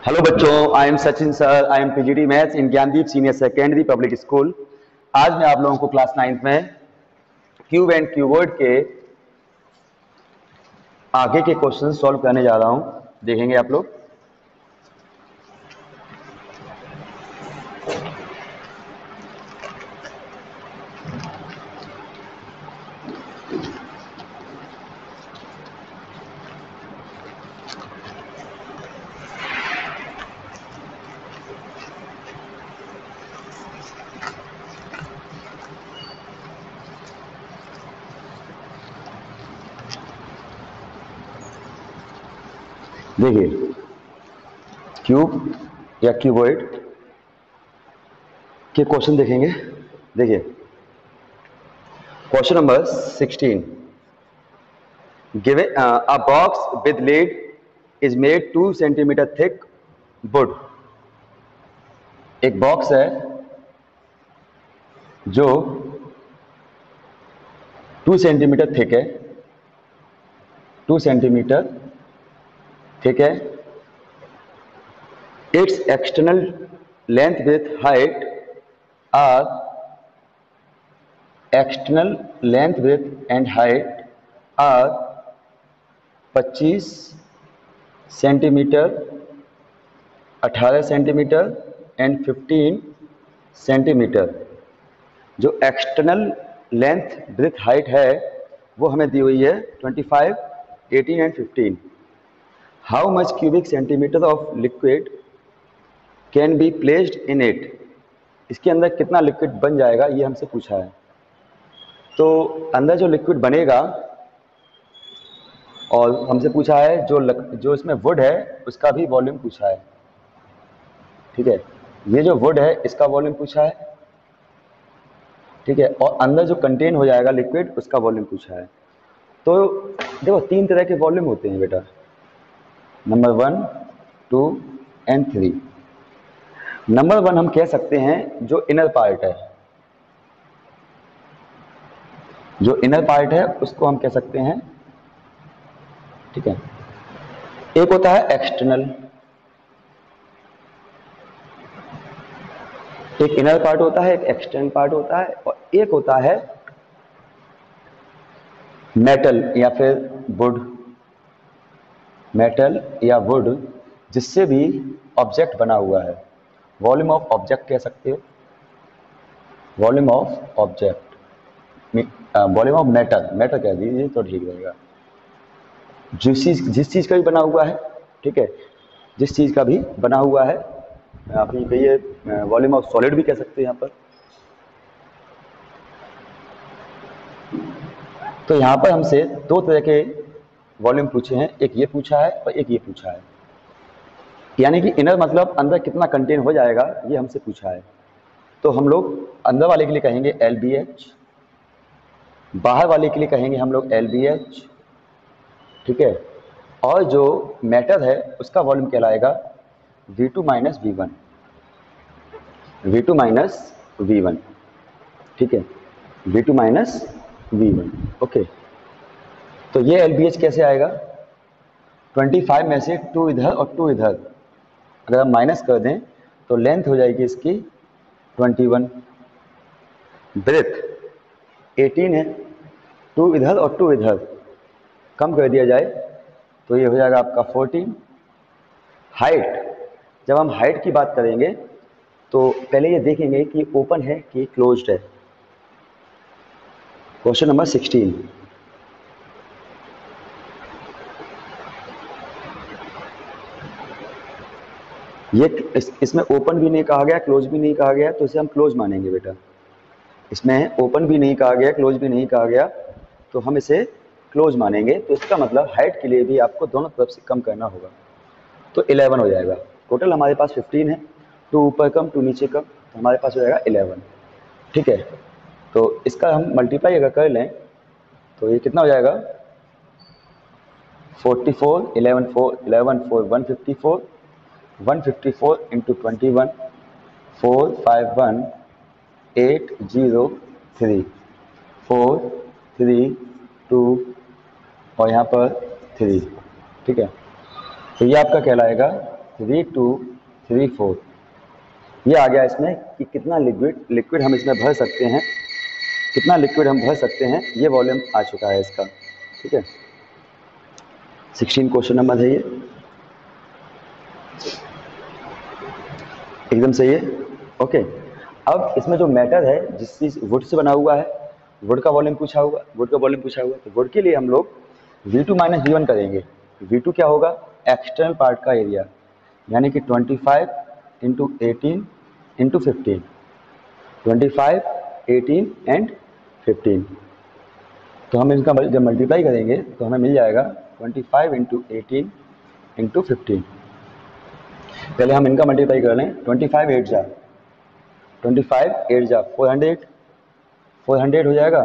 Hello बच्चों, I am Sachin sir. I am PGT maths in Gyandeep senior secondary public school. आज मैं आप लोगों को क्लास 9th में क्यूब एंड क्यूबवर्ड के आगे के क्वेश्चन सॉल्व करने जा रहा हूं। देखेंगे आप लोग। देखिए, क्यूब या क्यूबॉइड के क्वेश्चन देखेंगे। देखिए, question number 16। Given a box with lid is made 2 centimeter thick wood। एक बॉक्स है जो 2 सेंटीमीटर थिक है, 2 सेंटीमीटर थिक है। Its external length with height are external length width and height are 25 centimetre, 18 centimetre and 15 centimetre. जो external length breadth height है वो हमें दी हुई है 25, 18 and 15। How much cubic centimetre of liquid can be placed in it. इसके अंदर कितना liquid बन जाएगा ये हमसे पूछा है। तो अंदर जो लिक्विड बनेगा, और हमसे पूछा है जो इसमें वुड है उसका भी वॉल्यूम पूछा है। ठीक है, ये जो वुड है इसका वॉल्यूम पूछा है। ठीक है, और अंदर जो कंटेन हो जाएगा लिक्विड उसका वॉल्यूम पूछा है। तो देखो, 3 तरह के वॉल्यूम होते हैं बेटा, नंबर 1, 2 एंड 3। नंबर 1 हम कह सकते हैं जो इनर पार्ट है, जो इनर पार्ट है उसको हम कह सकते हैं। ठीक है, एक होता है एक्सटर्नल, एक इनर पार्ट होता है, एक एक्सटर्नल पार्ट होता है, और एक होता है मेटल या फिर वुड, मेटल या वुड जिससे भी ऑब्जेक्ट बना हुआ है। वॉल्यूम ऑफ ऑब्जेक्ट कह सकते हो, volume of object, volume of matter, matter कह दीजिए तो ठीक रहेगा। जिस चीज़ का भी बना हुआ है, ठीक है, जिस चीज़ का भी बना हुआ है, आप ये कहिए वॉल्यूम ऑफ सॉलिड भी कह सकते हैं यहाँ पर। तो यहाँ पर हमसे 2 तरह के वॉल्यूम पूछे हैं, एक ये पूछा है और एक ये पूछा है। यानी कि इनर मतलब अंदर कितना कंटेन हो जाएगा ये हमसे पूछा है। तो हम लोग अंदर वाले के लिए कहेंगे LBH, बाहर वाले के लिए कहेंगे हम लोग LBH। ठीक है, और जो मैटर है उसका वॉल्यूम कहलाएगा V2 minus V1, V2 minus V1। ठीक है, V2 माइनस V1। ओके, तो ये LBH कैसे आएगा? 25 में से 2 इधर और 2 इधर अगर हम माइनस कर दें तो लेंथ हो जाएगी इसकी 21, ब्रेथ 18 है, 2 इधर और 2 इधर कम कर दिया जाए तो ये हो जाएगा आपका 14। हाइट, जब हम हाइट की बात करेंगे तो पहले ये देखेंगे कि ओपन है कि क्लोज्ड है। Question number 16। ये इसमें ओपन भी नहीं कहा गया, क्लोज भी नहीं कहा गया, तो इसे हम क्लोज मानेंगे बेटा। इसमें ओपन भी नहीं कहा गया, क्लोज भी नहीं कहा गया, तो हम इसे क्लोज मानेंगे। तो इसका मतलब हाइट के लिए भी आपको दोनों तरफ से कम करना होगा, तो 11 हो जाएगा। टोटल हमारे पास 15 है, 2 ऊपर कम 2 नीचे कम, तो हमारे पास हो जाएगा 11। ठीक है, तो इसका हम मल्टीप्लाई अगर कर लें तो ये कितना हो जाएगा? 44, 11 4 11 4 154, 154 इंटू 21, 4 5 1 8 0 3 4 3 2 और यहाँ पर 3। ठीक है, तो ये आपका कहलाएगा 3 2 3 4। ये आ गया इसमें कि कितना लिक्विड हम इसमें भर सकते हैं, कितना लिक्विड हम भर सकते हैं, ये वॉल्यूम आ चुका है इसका। ठीक है, 16 क्वेश्चन नंबर है ये, एकदम सही है। ओके, अब इसमें जो मैटर है, जिस चीज वुड से बना हुआ है, वुड का वॉल्यूम पूछा हुआ, वुड का वॉल्यूम पूछा हुआ, तो वुड के लिए हम लोग V2 माइनस V1 करेंगे। V2 क्या होगा, एक्सटर्नल पार्ट का एरिया, यानी कि 25 इंटू 18 इंटू 15, 25, 18 एंड 15। तो हम इनका जब मल्टीप्लाई करेंगे तो हमें मिल जाएगा 25 इंटू 18 इंटू 15। पहले हम इनका मल्टीप्लाई कर लें, 25 8 जा 400, 400 हो जाएगा,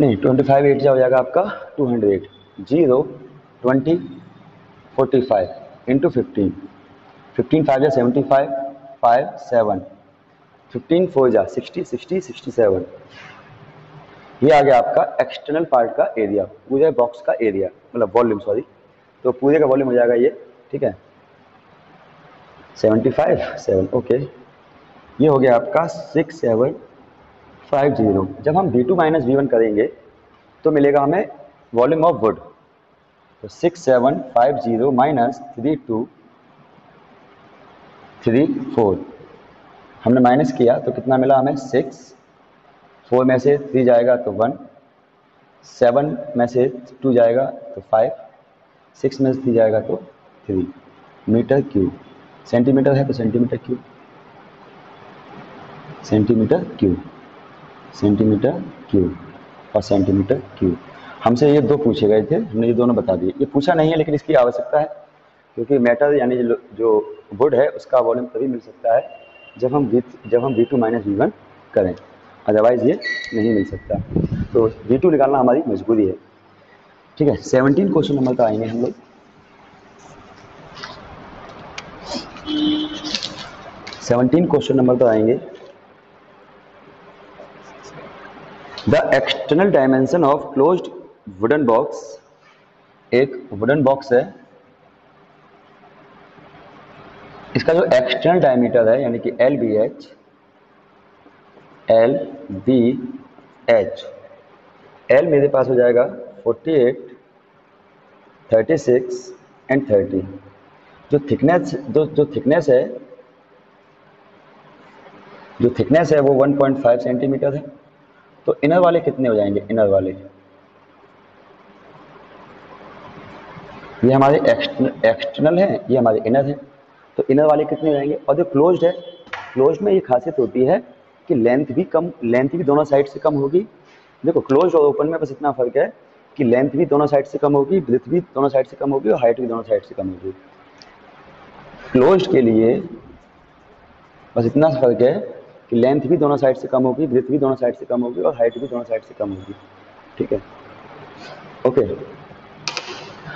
नहीं 25 8 जा हो जाएगा आपका 200, 0 20 45 इंटू 15, 15 5 जा 75, 5 7, 15 4 जा 60 60 67। ये आ गया आपका एक्सटर्नल पार्ट का एरिया, पूरे बॉक्स का एरिया, मतलब वॉल्यूम, सॉरी, तो पूरे का वॉल्यूम हो जाएगा ये। ठीक है, 75 7। ओके, ये हो गया आपका 6750। जब हम V2 माइनस V1 करेंगे तो मिलेगा हमें वॉल्यूम ऑफ वुड, तो 6750 माइनस 3234, हमने माइनस किया तो कितना मिला हमें 6, 4 में से 3 जाएगा तो 1, 7 में से 2 जाएगा तो 5, 6 में से 3 जाएगा तो 3 मीटर क्यूब। सेंटीमीटर है तो centimetre cube, centimetre cube, centimetre cube और सेंटीमीटर क्यूब। हमसे ये दो पूछे गए थे, हमने ये दोनों बता दिए। ये पूछा नहीं है लेकिन इसकी आवश्यकता है, क्योंकि मैटर यानी जो वुड है उसका वॉल्यूम तभी मिल सकता है जब हम V2 माइनस V1 करें, अदरवाइज ये नहीं मिल सकता। तो V2 निकालना हमारी मजबूरी है। ठीक है, 17 क्वेश्चन नंबर पर आएंगे हम लोग। 17 क्वेश्चन नंबर पर आएंगे। The external dimension of closed wooden box, एक वुडन बॉक्स है, इसका जो एक्सटर्नल डायमीटर है यानी कि LBH, L मेरे पास हो जाएगा 48, 36 एंड 30। जो थिकनेस है वो 1.5 सेंटीमीटर है। तो इनर वाले कितने हो जाएंगे, इनर वाले, ये हमारे एक्सटर्नल है, ये हमारे इनर है, तो इनर वाले कितने हो जाएंगे। और जो क्लोज्ड है, क्लोज्ड में ये खासियत होती है कि लेंथ भी दोनों साइड से कम होगी। देखो क्लोज्ड और ओपन में बस इतना फर्क है कि लेंथ भी दोनों साइड से कम होगी, ब्रेथ भी दोनों साइड से कम होगी और हाइट भी दोनों साइड से कम होगी। क्लोज्ड के लिए बस इतना फर्क है कि लेंथ भी दोनों साइड से कम होगी, ब्रेथ भी दोनों साइड से कम होगी और हाइट भी दोनों साइड से कम होगी। ठीक है, ओके।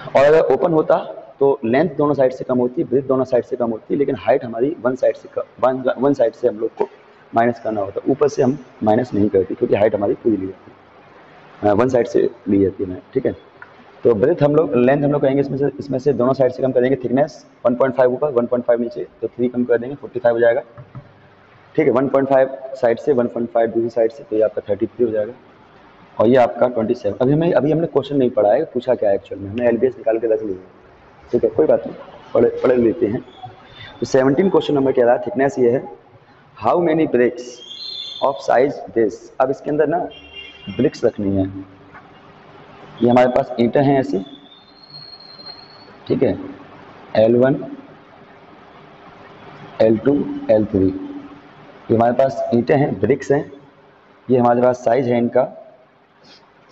और अगर ओपन होता तो लेंथ दोनों साइड से कम होती, ब्रेथ दोनों साइड से कम होती, लेकिन हाइट हमारी वन साइड से हम लोग को माइनस करना होता, ऊपर से हम माइनस नहीं करती क्योंकि हाइट हमारी पूरी ली जाती है, वन साइड से ली जाती है। ठीक है, तो ब्रेथ लेंथ हम लोग कहेंगे इसमें से दोनों साइड से कम करेंगे, थिकनेस 1.5 ऊपर 1.5 नीचे, तो 3 कम कर देंगे 45 हो जाएगा। ठीक है, 1.5 साइड से 1.5 दूसरी साइड से, तो ये आपका 33 हो जाएगा। और ये आपका 27। अभी हमने क्वेश्चन नहीं पढ़ा है, पूछा क्या है एक्चुअल में, हमने LBS निकाल के रख लिया। ठीक है, कोई बात नहीं, पढ़ लेते हैं। तो 17 क्वेश्चन नंबर कह रहा है, थिकनेस ये है, how many bricks of size this. अब इसके अंदर ना ब्रिक्स रखनी है, ये हमारे पास ईंटें हैं ऐसी, ठीक है, L1 L2 L3, ये हमारे पास ईंटें हैं, ब्रिक्स हैं, ये हमारे पास साइज है इनका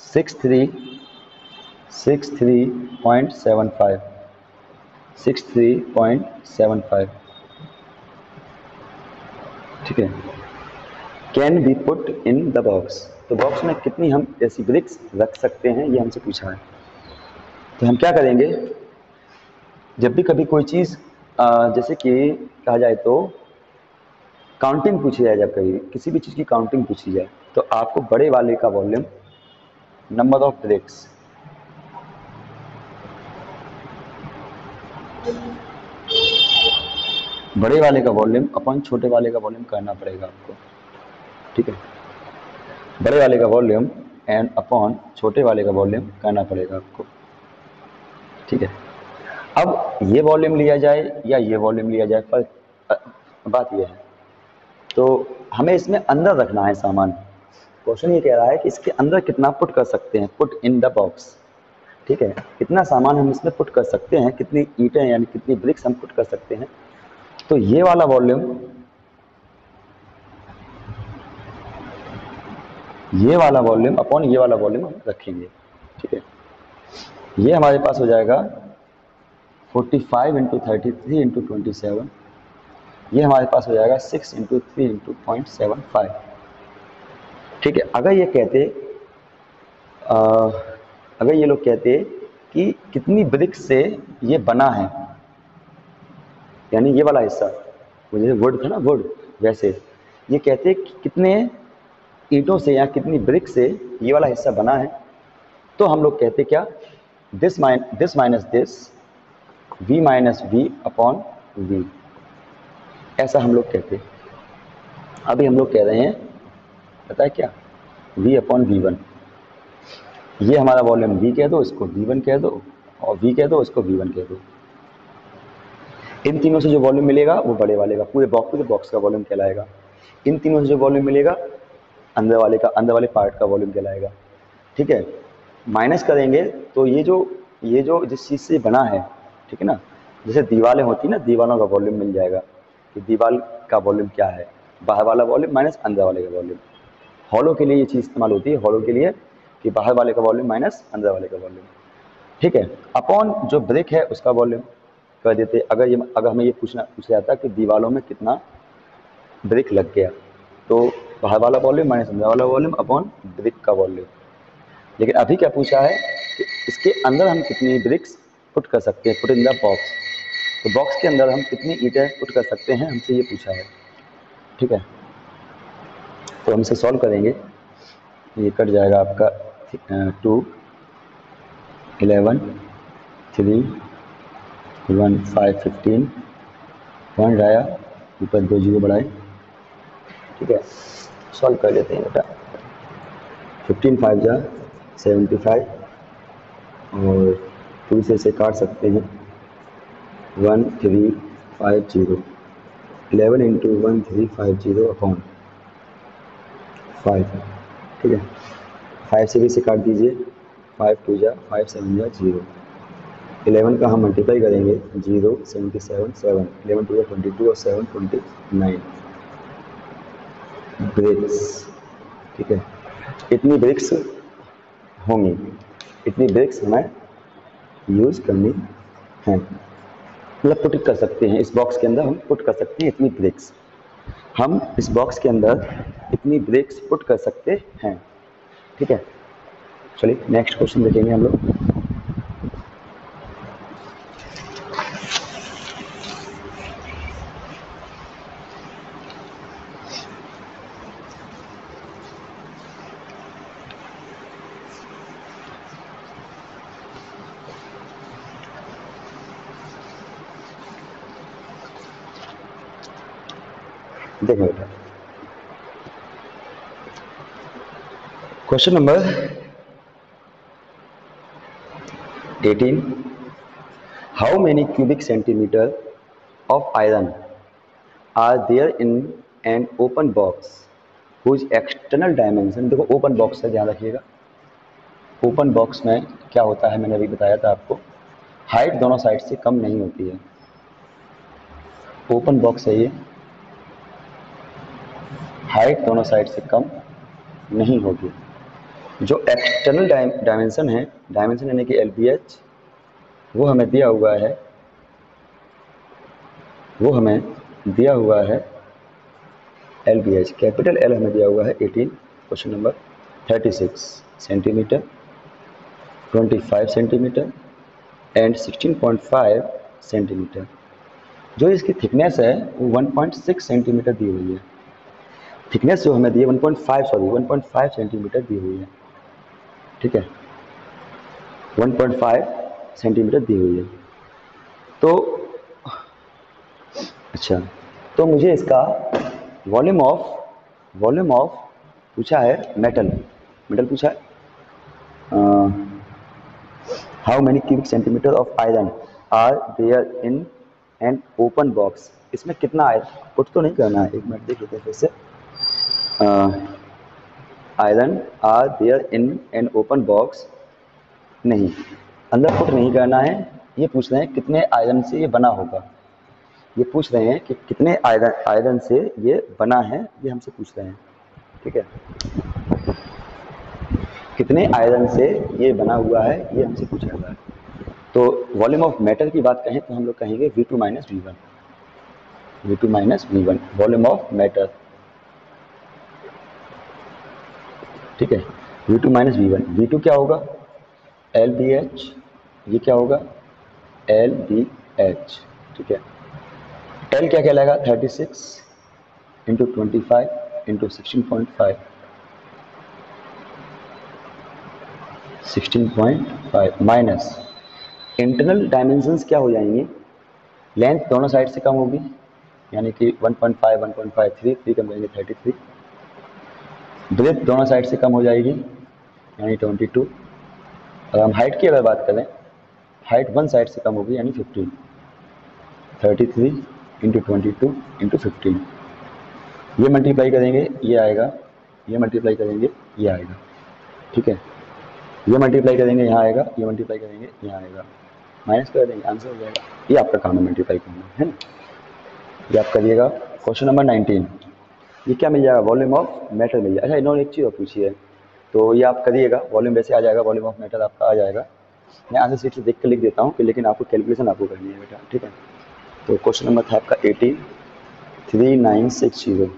63.75। ठीक है, can be put in the box, तो बॉक्स में कितनी हम ऐसी ब्रिक्स रख सकते हैं, ये हमसे पूछा है। तो हम क्या करेंगे, जब भी कभी कोई चीज़ जैसे कि कहा जाए तो काउंटिंग पूछी जाए, जब कभी किसी भी चीज़ की काउंटिंग पूछी जाए तो आपको बड़े वाले का वॉल्यूम, नंबर ऑफ ब्रिक्स, बड़े वाले का वॉल्यूम अपन छोटे वाले का वॉल्यूम करना पड़ेगा आपको, ठीक है। बड़े वाले का वॉल्यूम एंड अपॉन छोटे वाले का वॉल्यूम करना पड़ेगा आपको, ठीक है। अब ये वॉल्यूम लिया जाए या ये वॉल्यूम लिया जाए, पर बात ये है, तो हमें इसमें अंदर रखना है सामान। क्वेश्चन ये कह रहा है कि इसके अंदर कितना पुट कर सकते हैं, पुट इन द बॉक्स, ठीक है। कितना सामान हम इसमें पुट कर सकते हैं, कितनी ईंटें यानी कितनी ब्रिक्स हम पुट कर सकते हैं। तो ये वाला वॉल्यूम, ये वाला वॉल्यूम अपॉन ये वाला वॉल्यूम हम रखेंगे, ठीक है। ये हमारे पास हो जाएगा 45 इंटू 33 इंटू 27, ये हमारे पास हो जाएगा 6 इंटू 3 इंटू 0.75, ठीक है। अगर ये कहते अगर ये लोग कहते कि कितनी ब्रिक्स से ये बना है, यानी ये वाला हिस्सा, वो जैसे वुड था ना, वुड, वैसे ये कहते कि कितने ईंटों से या कितनी ब्रिक से ये वाला हिस्सा बना है, तो हम लोग कहते क्या, this minus this, v minus v upon v, ऐसा हम लोग कहते। अभी हम लोग कह रहे हैं, पता है क्या, v अपॉन v1, ये हमारा वॉल्यूम v कह दो, इसको v1 कह दो, और v कह दो, इसको v1 कह दो। इन तीनों से जो वॉल्यूम मिलेगा वो बड़े वाले का, पूरे बॉक्स का वॉल्यूम कहलाएगा। इन तीनों से जो वॉल्यूम मिलेगा अंदर वाले पार्ट का वॉल्यूम कहलाएगा, ठीक है। माइनस करेंगे तो ये जो जिस चीज़ से बना है, ठीक है ना, जैसे दीवारें होती है ना, दीवारों का वॉल्यूम मिल जाएगा कि दीवार का वॉल्यूम क्या है, बाहर वाला वॉल्यूम माइनस अंदर वाले का वॉल्यूम। हॉलो के लिए ये चीज़ इस्तेमाल होती है, हॉलो के लिए, कि बाहर वाले का वॉल्यूम माइनस अंदर वाले का वॉल्यूम, ठीक है। अपॉन जो ब्रिक है उसका वॉल्यूम कर देते। अगर हमें ये पूछा जाता कि दीवारों में कितना ब्रिक लग गया, तो बाहर वाला वॉल्यूम माइनस अंदर वाला वॉल्यूम अपॉन ब्रिक का वॉल्यूम। लेकिन अभी क्या पूछा है कि इसके अंदर हम कितनी ब्रिक्स पुट कर सकते हैं, पुट इन द बॉक्स, तो बॉक्स के अंदर हम कितनी ईंटें पुट कर सकते हैं, हमसे ये पूछा है, ठीक है। तो हम इसे सॉल्व करेंगे, ये कट जाएगा आपका 2 11 3 1 5 15, 1 आया, ऊपर 2 जीरो बढ़ाए, ठीक है। सॉल्व कर लेते हैं बेटा। 15 5 जा 75, और 2 से इसे काट सकते हैं, 1 3 5 0, 11 इंटू 1 3 5 0 अपॉन 5, ठीक है। 5 से भी इसे काट दीजिए, 5 2 जा 5 7 जा 0, 11 का हम मल्टीप्लाई करेंगे, 0 77 7, 11 2 जा 22 और 7 29 ब्रिक्स, ठीक है। इतनी ब्रिक्स होंगी, इतनी ब्रिक्स हमें यूज़ करनी है, मतलब पुट कर सकते हैं इस बॉक्स के अंदर, हम पुट कर सकते हैं इतनी ब्रिक्स, हम इस बॉक्स के अंदर इतनी ब्रिक्स पुट कर सकते हैं, ठीक है। चलिए नेक्स्ट क्वेश्चन देखेंगे हम लोग। देखें बेटा, question number 18, how many cubic centimetre of iron are there in an open box whose external dimension, देखो ओपन बॉक्स है, ध्यान रखिएगा। ओपन बॉक्स में क्या होता है, मैंने अभी बताया था आपको, हाइट दोनों साइड से कम नहीं होती है। ओपन बॉक्स है ये, हाइट दोनों साइड से कम नहीं होगी। जो एक्सटर्नल डायमेंशन है, डायमेंशन यानी कि LBH, वो हमें दिया हुआ है, LBH कैपिटल L हमें दिया हुआ है 18, question number 36 centimetre, 25 centimetre and 16.5 centimetre. जो इसकी थिकनेस है वो 1.6 सेंटीमीटर दी हुई है। थिकनेस जो हमें दी है 1.5 सेंटीमीटर दी हुई है, ठीक है, 1.5 सेंटीमीटर दी हुई है। तो अच्छा, तो मुझे इसका वॉल्यूम ऑफ पूछा है मेटल, पूछा है। How many cubic centimetre of iron are there in an open box. इसमें कितना आयरन, पुट तो नहीं करना है, एक मिनट देख लेते हैं फिर से। Iron are there in an open box, नहीं, अंदर पुट नहीं करना है। ये पूछ रहे हैं कितने आयरन से ये बना होगा, ये पूछ रहे हैं कि कितने आयरन से ये बना है, ये हमसे पूछ रहे हैं। ठीक है, कितने आयरन से ये बना हुआ है, ये हमसे पूछा हुआ है। तो वॉल्यूम ऑफ मेटल की बात कहें तो हम लोग कहेंगे V2 minus V1, V2 minus V1 volume of metal. ठीक है, V2 माइनस V1, V2 क्या होगा LBH, ये क्या होगा LBH। ठीक है, L क्या कहलाएगा 36 into 25 into 16.5, 16.5 minus internal dimensions क्या हो जाएंगे, लेंथ दोनों साइड से कम होगी, यानी कि 1.5 1.5 3 कम करेंगे 33, ब्रेथ दोनों साइड से कम हो जाएगी यानी 22। अगर हम हाइट की अगर बात करें, हाइट वन साइड से कम होगी यानी 15, 33 इंटू 22 इंटू 15, ये मल्टीप्लाई करेंगे ये आएगा, ये मल्टीप्लाई करेंगे ये आएगा। ठीक है, ये मल्टीप्लाई करेंगे यहाँ आएगा, ये मल्टीप्लाई करेंगे यहाँ आएगा, माइनस कर देंगे, आंसर हो जाएगा। ये आपका काम है मल्टीप्लाई करना, है ना। ये आप करिएगा। क्वेश्चन नंबर 19, ये क्या मिल जाएगा वॉल्यूम ऑफ मेटल मिल जाएगा। अच्छा, इन्होंने एक चीज़ और पूछी है, तो ये आप करिएगा, वॉल्यूम वैसे आ जाएगा, वॉल्यूम ऑफ मेटल आपका आ जाएगा। मैं आंसर शीट से देख कर लिख देता हूँ कि लेकिन आपको कैलकुलेशन आपको करनी है बेटा। ठीक है, तो क्वेश्चन नंबर था आपका 18, 3960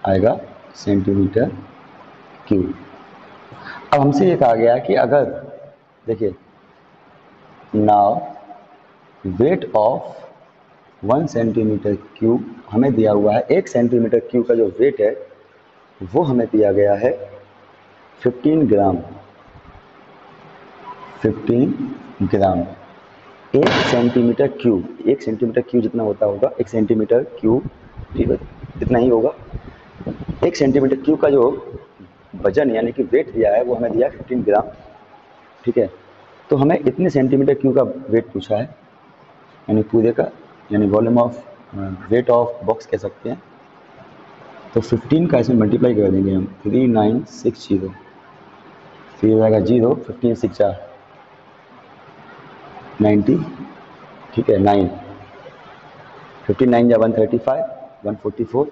आएगा सेंटीमीटर क्यूब। अब हमसे ये कहा गया कि अगर देखिए now weight of 1 centimetre cube हमें दिया हुआ है, 1 सेंटीमीटर क्यूब का जो वेट है वो हमें दिया गया है 15 ग्राम, 15 ग्राम। 1 सेंटीमीटर क्यूब, 1 सेंटीमीटर क्यूब जितना होता होगा, 1 सेंटीमीटर क्यूब ठीक है इतना ही होगा। 1 सेंटीमीटर क्यूब का जो वजन यानी कि वेट दिया है वो हमें दिया 15 ग्राम। ठीक है, तो हमें इतने सेंटीमीटर क्यूब का वेट पूछा है, यानी पूरे का, यानी volume of weight of box कह सकते हैं। तो 15 का इसमें मल्टीप्लाई कर देंगे हम, 3960, फिर हो जाएगा 0, 15 6 4 90। ठीक है, 9, 15 9 जा 135, 144,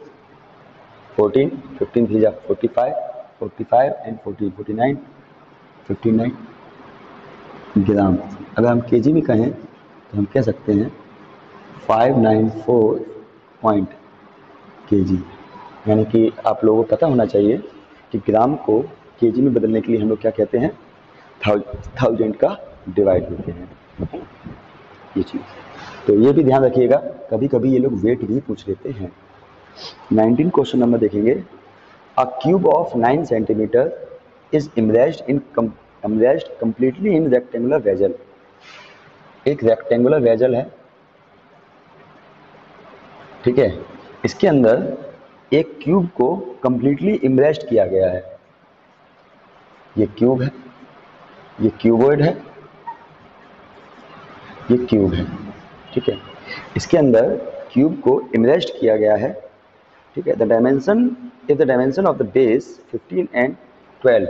14, 15 3 जा 45, 45 एंड 14 49, 59 ग्राम। अगर हम केजी में कहें तो हम कह सकते हैं 594 पॉइंट केजी, यानी कि आप लोगों को पता होना चाहिए कि ग्राम को केजी में बदलने के लिए हम लोग क्या कहते हैं, थाउजेंड का डिवाइड देते हैं, ये चीज़। तो ये भी ध्यान रखिएगा, कभी कभी ये लोग वेट भी पूछ लेते हैं। 19 क्वेश्चन नंबर देखेंगे। A cube of 9 centimetre is immersed completely in rectangular vessel. एक रेक्टेंगुलर वेजल है, ठीक है, इसके अंदर एक क्यूब को कंप्लीटली इमरेज्ड किया गया है। ये क्यूब है, ये क्यूबॉइड है, ये क्यूब है। ठीक है, इसके अंदर क्यूब को इमरेज्ड किया गया है। ठीक है, the dimension of the base 15 and 12,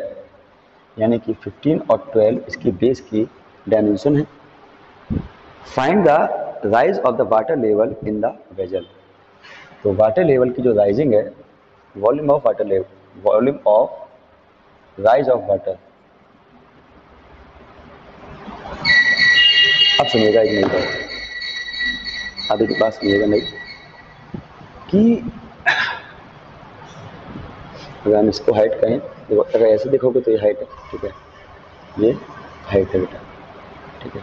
यानी कि 15 और 12 इसकी बेस की डायमेंशन है। Find the rise of the water level in the vessel. तो वाटर लेवल की जो राइजिंग है, volume of water level, volume of rise of water. अब सुनिएगा एक नई बात, अभी के पास सुनिएगा नहीं, कि अगर हम इसको हाइट कहें, देखो अगर ऐसे देखोगे तो ये हाइट है, ठीक है, ये हाइट है बेटा, ठीक है,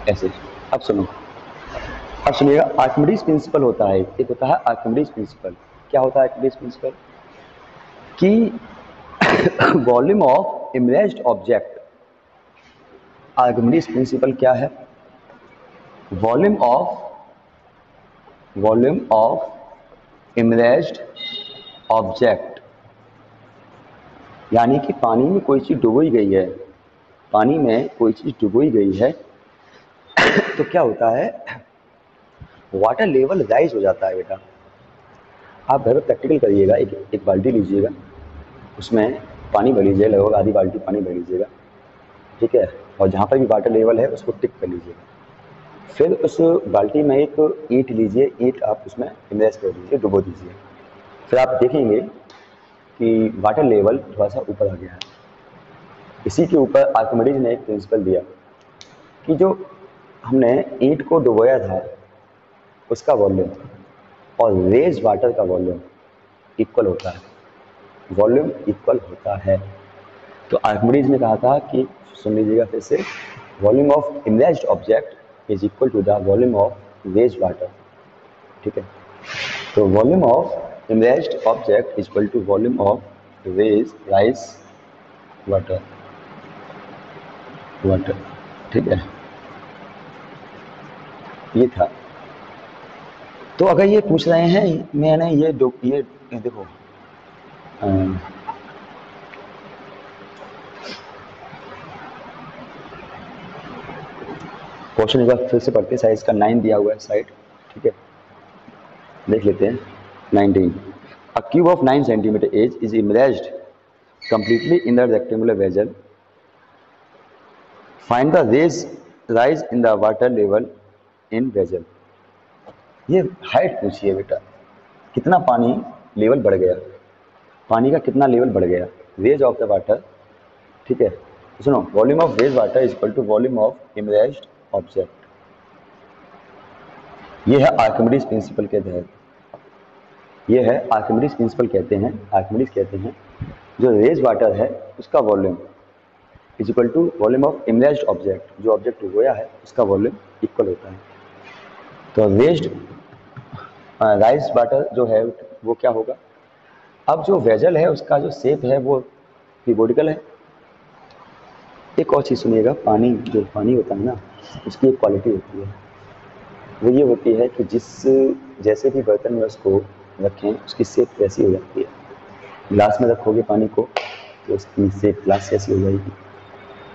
ऐसे। अब सुनो, अब सुनिएगा, आर्किमिडीज प्रिंसिपल होता है, एक होता है आर्किमिडीज प्रिंसिपल। क्या होता है आर्किमिडीज प्रिंसिपल? कि volume of immersed object, Archimedes principle क्या है वॉल्यूम ऑफ इमर्ज्ड ऑब्जेक्ट, यानी कि पानी में कोई चीज़ डुबोई गई है, पानी में कोई चीज़ डुबोई गई है तो क्या होता है, वाटर लेवल राइज हो जाता है। बेटा आप घर पर प्रैक्टिकल करिएगा, एक बाल्टी लीजिएगा, उसमें पानी भर लीजिएगा, लगभग आधी बाल्टी पानी भर लीजिएगा, ठीक है, और जहाँ पर भी वाटर लेवल है उसको टिक कर लीजिएगा। फिर उस बाल्टी में एक ईंट लीजिए, ईंट आप उसमें इमर्ज कर दीजिए, डुबो दीजिए। फिर आप देखेंगे कि वाटर लेवल थोड़ा सा ऊपर आ गया है। इसी के ऊपर आर्किमिडीज ने एक प्रिंसिपल दिया कि जो हमने ईंट को डुबोया था उसका वॉल्यूम और रेज वाटर का वॉल्यूम इक्वल होता है, वॉल्यूम इक्वल होता है। तो आर्किमिडीज ने कहा था कि, सुन लीजिएगा फिर से, volume of immersed object is equal to the volume of raised water, ठीक है। तो volume of immersed object is equal to volume of rise water, ठीक है, ये था। तो अगर ये पूछ रहे हैं, मैंने ये देखो क्वेश्चन एक बार फिर से पढ़ते हैं, साइज का 9 दिया हुआ है साइड, ठीक है, देख लेते हैं। 19, a cube of 9 centimetre edge is immersed completely in the rectangular vessel, find the rise in the water level in vessel। ये हाइट पूछिए बेटा, कितना पानी लेवल बढ़ गया, पानी का कितना लेवल बढ़ गया, रेज ऑफ द वाटर, ठीक है। तो सुनो, volume of raised water is equal to volume of immersed object. ये है आर्किमिडीज प्रिंसिपल के तहत, ये है आर्किमिडीज प्रिंसिपल कहते हैं। आर्किमिडीज कहते हैं जो रेज वाटर है उसका volume is equal to volume of immersed object, जो ऑब्जेक्ट डुबोया है उसका वॉल्यूम इक्वल होता है। तो राइज वाटर जो है वो क्या होगा। अब जो वेजल है उसका जो शेप है वो पिवोटिकल है। एक और चीज़ सुनिएगा, पानी जो पानी होता है ना, उसकी एक क्वालिटी होती है, वो ये होती है कि जैसे भी बर्तन में उसको रखें उसकी शेप वैसी हो जाती है। ग्लास में रखोगे पानी को तो उसकी शेप ग्लास जैसी हो जाएगी,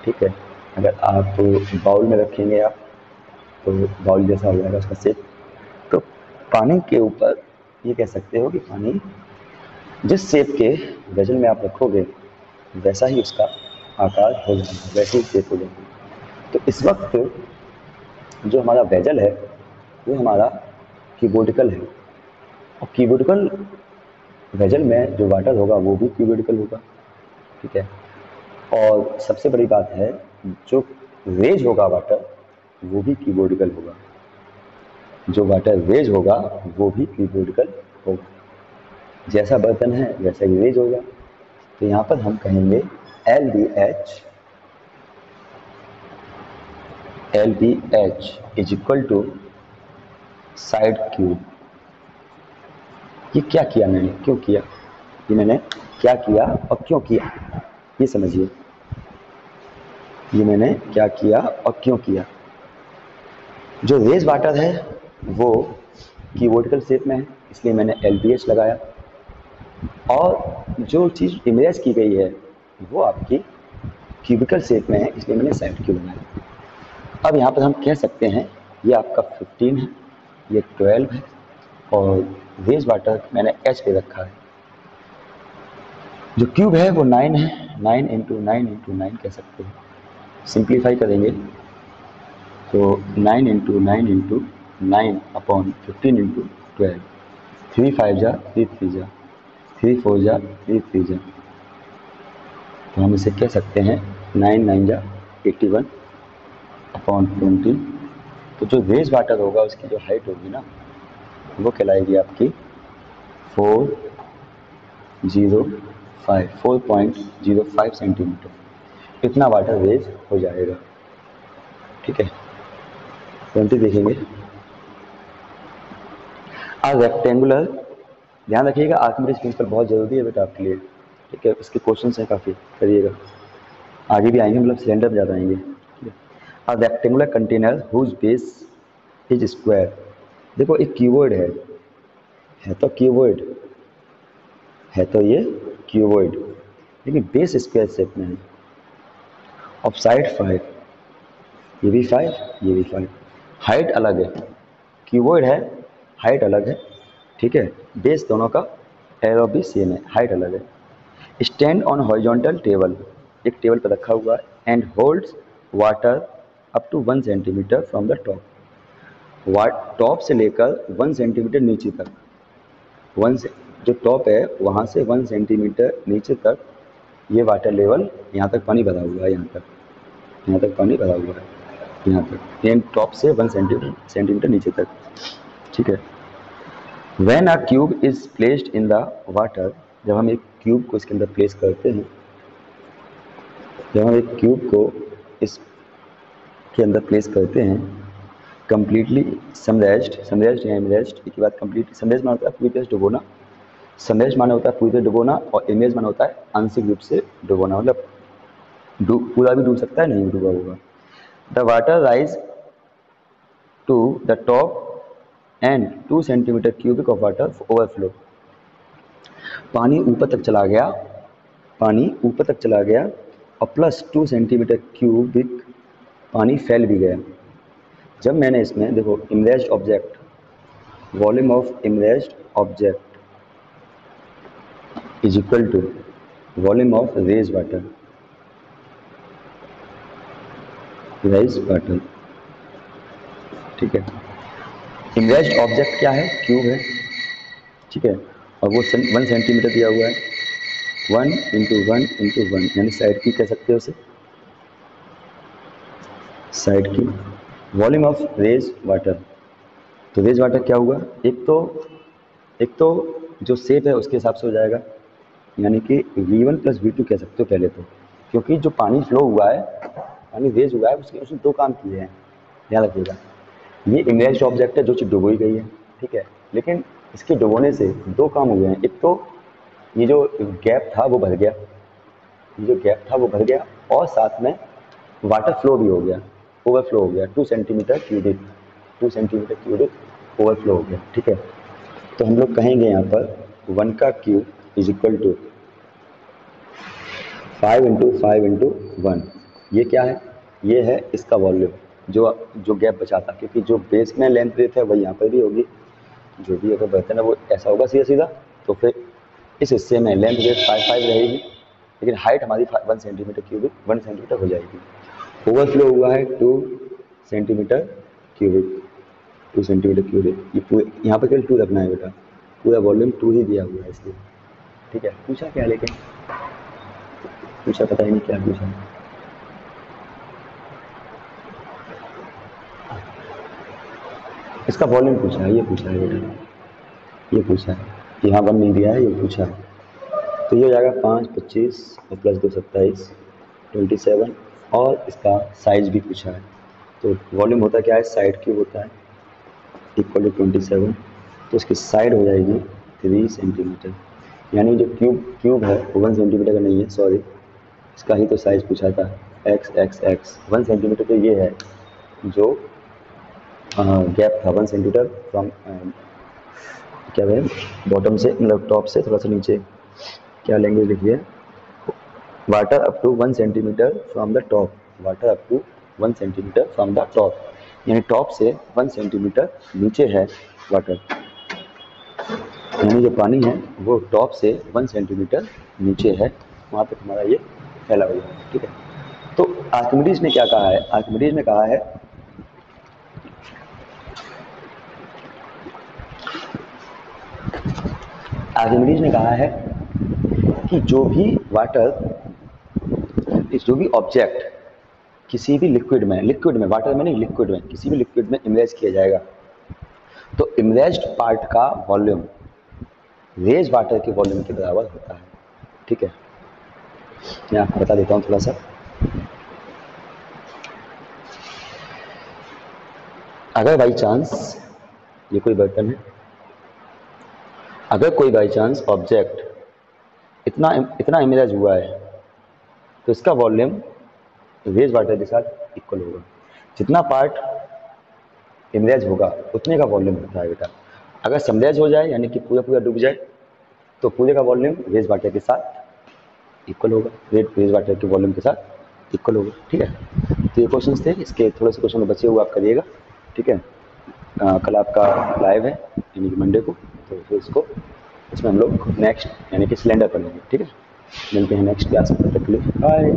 ठीक है। अगर आप बाउल में रखेंगे आप तो बाउल जैसा हो जाएगा उसका शेप। तो पानी के ऊपर ये कह सकते हो कि पानी जिस शेप के वेजल में आप रखोगे वैसा ही उसका आकार हो जाएगा, वैसी ही शेप हो जाएगी। तो इस वक्त जो हमारा वेजल है वो हमारा क्यूबोटिकल है, और क्यूबोटिकल वेजल में जो वाटर होगा वो भी क्यूबोटिकल होगा, ठीक है। और सबसे बड़ी बात है, जो रेज होगा वाटर वो भी क्यूबोटिकल होगा, जो वाटर रेज होगा वो भी क्यूबोटिकल होगा। जैसा बर्तन है वैसा ही रेज होगा। तो यहाँ पर हम कहेंगे LBH is equal to side cube. ये क्या किया मैंने, क्यों किया, ये मैंने क्या किया और क्यों किया, ये समझिए। ये मैंने क्या किया और क्यों किया। जो रेज वाटर है वो क्यूबोटिकल शेप में है इसलिए मैंने LBH लगाया, और जो चीज़ इमेज की गई है वो आपकी क्यूबिकल शेप में है इसलिए मैंने साइड क्यूब बनाया। अब यहाँ पर हम कह सकते हैं ये आपका 15 है, ये 12 है, और रेज वाटर मैंने H पे रखा है। जो क्यूब है वो 9 है, 9 इंटू 9 कह सकते हैं। सिंप्लीफाई करेंगे तो 9 इंटू 9 अपॉन 15 इंटू 12, 3 5 जा 3 3 जा 3 4 जा 3 3 जा, तो हम इसे कह सकते हैं 9 9 जा 81 अपॉन 20। तो जो रेज वाटर होगा उसकी जो हाइट होगी ना वो कहलाएगी आपकी 4.05 सेंटीमीटर। इतना वाटर रेज हो जाएगा, ठीक है। 20 देखेंगे। रेक्टेंगुलर, ध्यान रखिएगा आर्किमिडीज प्रिंसिपल बहुत ज़रूरी है बेटा आपके लिए, ठीक है। इसके क्वेश्चन हैं काफ़ी, करिएगा, आगे भी आएंगे, मतलब सिलेंडर पर ज़्यादा आएंगे, ठीक है। Rectangular container whose base is square. देखो एक क्यूबॉइड है तो क्यूबॉइड है तो ये क्यूबॉइड, लेकिन बेस स्क्वायर शेप में है। ऑफ साइड 5, ये भी 5, ये भी 5। हाइट अलग है, क्यूबॉइड है, हाइट अलग है, ठीक है। बेस दोनों का एरो भी सेम है, हाइट अलग है। स्टैंड ऑन हॉरिजॉन्टल टेबल, एक टेबल पर रखा हुआ है। And holds water up to 1 centimetre from the top, top से लेकर 1 सेंटीमीटर नीचे तक, वन से जो टॉप है वहाँ से 1 सेंटीमीटर नीचे तक ये वाटर लेवल, यहाँ तक पानी भरा हुआ है, यहाँ तक पानी भरा हुआ है, यहाँ तक, एंड टॉप से 1 सेंटीमीटर नीचे तक, ठीक है। When a cube is placed in the water, जब हम एक क्यूब को इसके अंदर प्लेस करते हैं, जब हम एक क्यूब को इसके अंदर प्लेस करते हैं, कम्प्लीटली समरेज्ड या इमरेज्ड, एक ही बात, कम्प्लीट समरेज माना होता है पूरी तरह से डुबोना, समरेज माना होता है पूरी तरह डुबोना, और इमेज माना होता है आंशिक रूप से डुबोना, मतलब पूरा भी डूब सकता है, नहीं डूबा होगा। The water rise to the top and 2 centimetre cubic of water overflow, पानी ऊपर तक चला गया, पानी ऊपर तक चला गया, और प्लस 2 सेंटीमीटर क्यूबिक पानी फैल भी गया। जब मैंने इसमें देखो immersed object, volume of immersed object is equal to volume of raised water, ठीक है। इमरेज्ड ऑब्जेक्ट क्या है, क्यूब है, ठीक है, और वो 1 सेंटीमीटर दिया हुआ है, 1 इंटू 1 इंटू 1, यानी साइड की कह सकते हो उसे, साइड की। वॉल्यूम ऑफ रेज वाटर, तो रेज वाटर क्या हुआ, एक तो जो शेप है उसके हिसाब से हो जाएगा, यानी कि V1 प्लस V2 कह सकते हो पहले तो, क्योंकि जो पानी फ्लो हुआ है, पानी रेज हुआ है, उसने 2 काम किए हैं, ध्यान रखिएगा। ये इमेज्ड ऑब्जेक्ट है जो चीज़ डुबोई गई है, ठीक है, लेकिन इसके डुबोने से 2 काम हुए हैं। एक तो ये जो गैप था वो भर गया, ये जो गैप था वो भर गया, और साथ में वाटर फ्लो भी हो गया, ओवरफ्लो हो गया, 2 centimetre cubic, 2 centimetre cubic overflow हो गया, ठीक है। तो हम लोग कहेंगे यहाँ पर 1 का cube is equal to 5 into 5 into 1। ये क्या है, ये है इसका वॉल्यूम, जो गैप बचा था, क्योंकि जो बेस में लेंथ ब्रेथ है वही यहाँ पर भी होगी, जो भी अगर बर्तन है वो ऐसा होगा सीधा सीधा, तो फिर इस हिस्से में लेंथ ब्रेथ 5 रहेगी, लेकिन हाइट हमारी 1 सेंटीमीटर क्यूबिक 1 सेंटीमीटर हो जाएगी। ओवरफ्लो हुआ है 2 सेंटीमीटर क्यूबिक, 2 सेंटीमीटर क्यूबिक, ये पूरे यहाँ पर केवल 2 रखना है बेटा, पूरा वॉल्यूम 2 ही दिया हुआ है इसलिए, ठीक है। पूछा क्या, लेकिन पूछा पता ही नहीं क्या पूछा। इसका वॉल्यूम पूछा है, ये पूछा है बेटा, ये पूछा है, यहाँ 1 नहीं दिया है, ये पूछा है। तो ये हो जाएगा 5 25 और प्लस 2 27 27, और इसका साइज भी पूछा है। तो वॉल्यूम होता क्या है, साइड क्यूब होता है, इक्वल टू 27, तो इसकी साइड हो जाएगी 3 सेंटीमीटर, यानी जो क्यूब है वो 1 सेंटीमीटर का नहीं है, सॉरी, इसका ही तो साइज पूछा था, x 1 सेंटीमीटर, तो ये है जो गैप था 1 सेंटीमीटर फ्रॉम क्या है, बॉटम से, मतलब टॉप से थोड़ा सा नीचे, क्या लैंग्वेज लिखिए, water up to 1 centimetre from the top, water up to 1 centimetre from the top, यानी टॉप से 1 सेंटीमीटर नीचे है वाटर, यानी जो पानी है वो टॉप से 1 सेंटीमीटर नीचे है, वहाँ तक हमारा ये फैला हुआ है, ठीक है। तो आर्किमिडीज ने क्या कहा है, आर्किमिडीज ने कहा है कि जो भी ऑब्जेक्ट किसी भी लिक्विड में, वाटर में नहीं, लिक्विड में, किसी भी लिक्विड में इमरेज किया जाएगा, तो इमरेज्ड पार्ट का वॉल्यूम रेज वाटर के वॉल्यूम के बराबर होता है, ठीक है। मैं आपको बता देता हूँ थोड़ा सा। अगर बाई चांस ये कोई बर्तन है, अगर कोई बाई चांस ऑब्जेक्ट इतना इमरेज हुआ है, तो इसका वॉल्यूम रेज वाटर के साथ इक्वल होगा। जितना पार्ट इमरेज होगा उतने का वॉल्यूम होता है बेटा। अगर समरेज हो जाए यानी कि पूरा पूरा डूब जाए तो पूरे का वॉल्यूम रेज वाटर के साथ इक्वल होगा, रेज वाटर के वॉल्यूम के साथ इक्वल होगा। ठीक है, तो ये क्वेश्चन थे, इसके थोड़े से क्वेश्चन बचे हुए आप करिएगा। ठीक है, कल आपका लाइव है यानी कि मंडे को, तो फिर इसमें हम लोग नेक्स्ट यानी कि सिलेंडर पढ़ेंगे। ठीक है, मिलते हैं नेक्स्ट क्लास में, तब तक के लिए बाय।